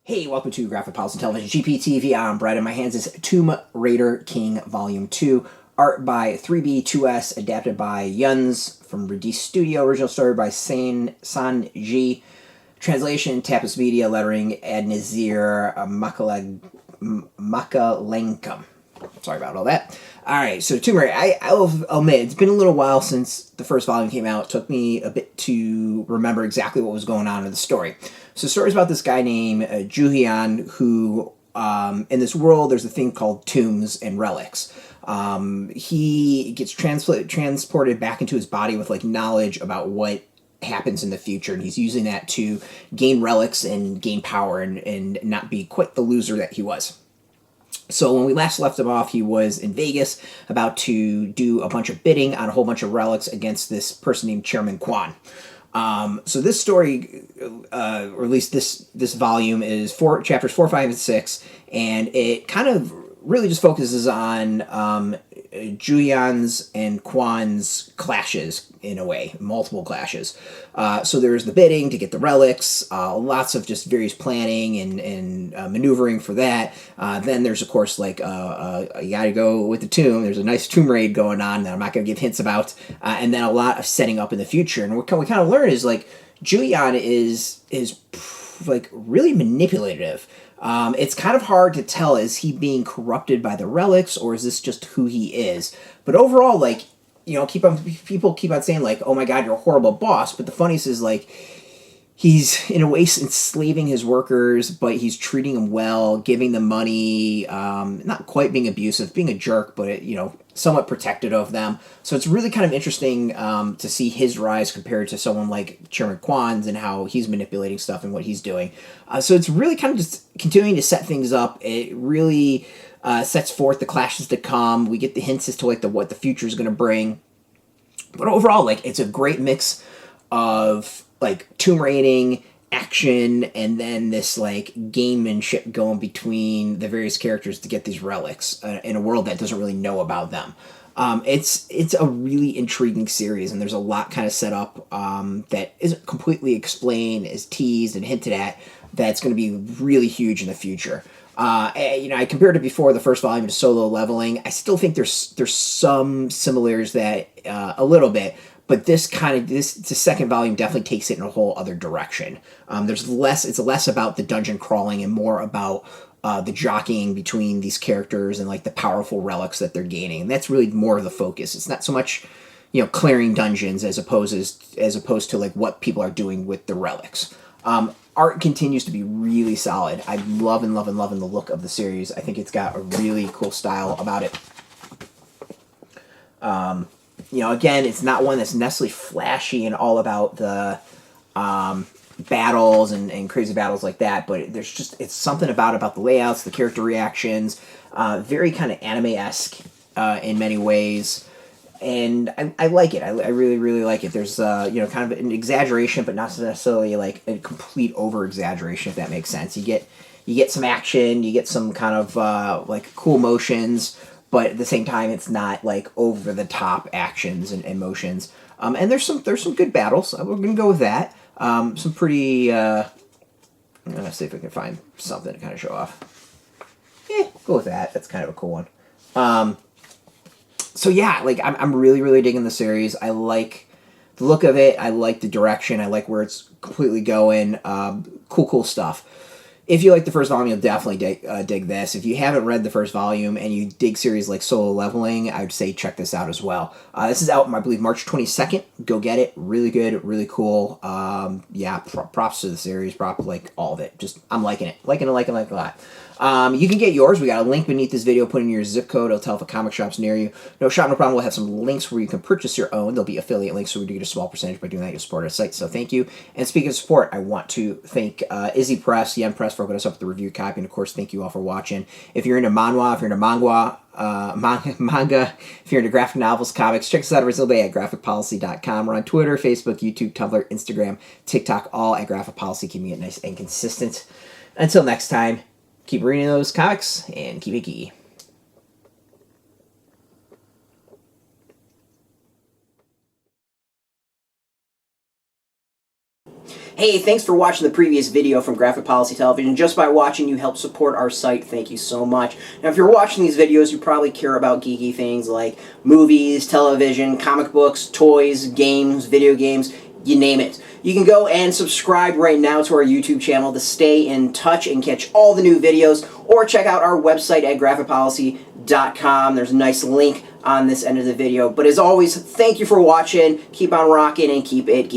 Hey, welcome to Graphic Policy Television GPTV. I'm Brett, and my hands is Tomb Raider King Volume 2. Art by 3B2S, adapted by Yuns from REDICE Studio. Original story by Sanji. Translation, TapasMedia. Lettering, Adnazeer, Macalangcom. Sorry about all that. Alright, so Tomb Raider, I'll admit, it's been a little while since the first volume came out. It took me a bit to remember exactly what was going on in the story. So the story's about this guy named Jooheon, who, in this world, there's a thing called tombs and relics. He gets transported back into his body with, knowledge about what happens in the future, and he's using that to gain relics and gain power and not be quite the loser that he was. So when we last left him off, he was in Vegas about to do a bunch of bidding on a whole bunch of relics against this person named Chairman Quan. So this story, or at least this volume, is chapters 4, 5, and 6, and it kind of really just focuses on Jooheon's and Kwan's clashes, in a way, multiple clashes. So there's the bidding to get the relics, lots of just various planning and maneuvering for that. Then there's, of course, you gotta go with the tomb. There's a nice tomb raid going on that I'm not going to give hints about. And then a lot of setting up in the future. And what we kind of learn is, Jooheon is really manipulative. It's kind of hard to tell, is he being corrupted by the relics, or is this just who he is? But overall, people keep on saying, oh my god, you're a horrible boss, but the funniest is, he's, in a way, enslaving his workers, but he's treating them well, giving them money, not quite being abusive, being a jerk, but, somewhat protective of them. So it's really kind of interesting to see his rise compared to someone like Chairman Kwan's and how he's manipulating stuff and what he's doing. So it's really kind of just continuing to set things up. It really sets forth the clashes to come. We get the hints as to what the future is going to bring. But overall, it's a great mix of tomb raiding, action, and then this gamemanship going between the various characters to get these relics in a world that doesn't really know about them. It's a really intriguing series, and there's a lot kind of set up that isn't completely explained, is teased and hinted at, that's going to be really huge in the future. I compared it before, the first volume, to Solo Leveling. I still think there's some similarities that a little bit, but the second volume definitely takes it in a whole other direction. It's less about the dungeon crawling and more about the jockeying between these characters and the powerful relics that they're gaining. And that's really more of the focus. It's not so much, clearing dungeons as opposed to what people are doing with the relics. Art continues to be really solid. I'm loving the look of the series. I think it's got a really cool style about it. Again, it's not one that's necessarily flashy and all about the battles and crazy battles like that, but it's something about the layouts, the character reactions, very kind of anime-esque in many ways. And I like it. I really, really like it. There's, kind of an exaggeration, but not necessarily a complete over-exaggeration, if that makes sense. You get some action, you get some kind of, cool motions, but at the same time, it's not, over-the-top actions and motions. And there's some good battles. We're going to go with that. Some pretty, I'm going to see if I can find something to kind of show off. Go with that. That's kind of a cool one. So yeah, I'm really, really digging the series. I like the look of it. I like the direction. I like where it's completely going. Cool stuff. If you like the first volume, you'll definitely dig this. If you haven't read the first volume and you dig series like Solo Leveling, I would say check this out as well. This is out, I believe, March 22nd. Go get it. Really good, really cool. Props to the series, all of it. Just, I'm liking it. Liking it a lot. You can get yours. We got a link beneath this video. Put in your zip code. It'll tell if a comic shop's near you. No shop, no problem. We'll have some links where you can purchase your own. There'll be affiliate links, so we do get a small percentage by doing that. You'll support our site, so thank you. And speaking of support, I want to thank Izzy Press, Yen Press, for hooking us up with the review copy. And of course, thank you all for watching. If you're into Manhwa, if you're into manga, if you're into graphic novels, comics, check us out every single day at graphicpolicy.com. We're on Twitter, Facebook, YouTube, Tumblr, Instagram, TikTok, all at Graphic Policy, keeping it nice and consistent. Until next time, keep reading those comics and keep it geeky. Hey, thanks for watching the previous video from Graphic Policy Television. Just by watching, you help support our site. Thank you so much. Now, if you're watching these videos, you probably care about geeky things like movies, television, comic books, toys, games, video games, you name it. You can go and subscribe right now to our YouTube channel to stay in touch and catch all the new videos, or check out our website at graphicpolicy.com. There's a nice link on this end of the video. But as always, thank you for watching. Keep on rocking and keep it geeky.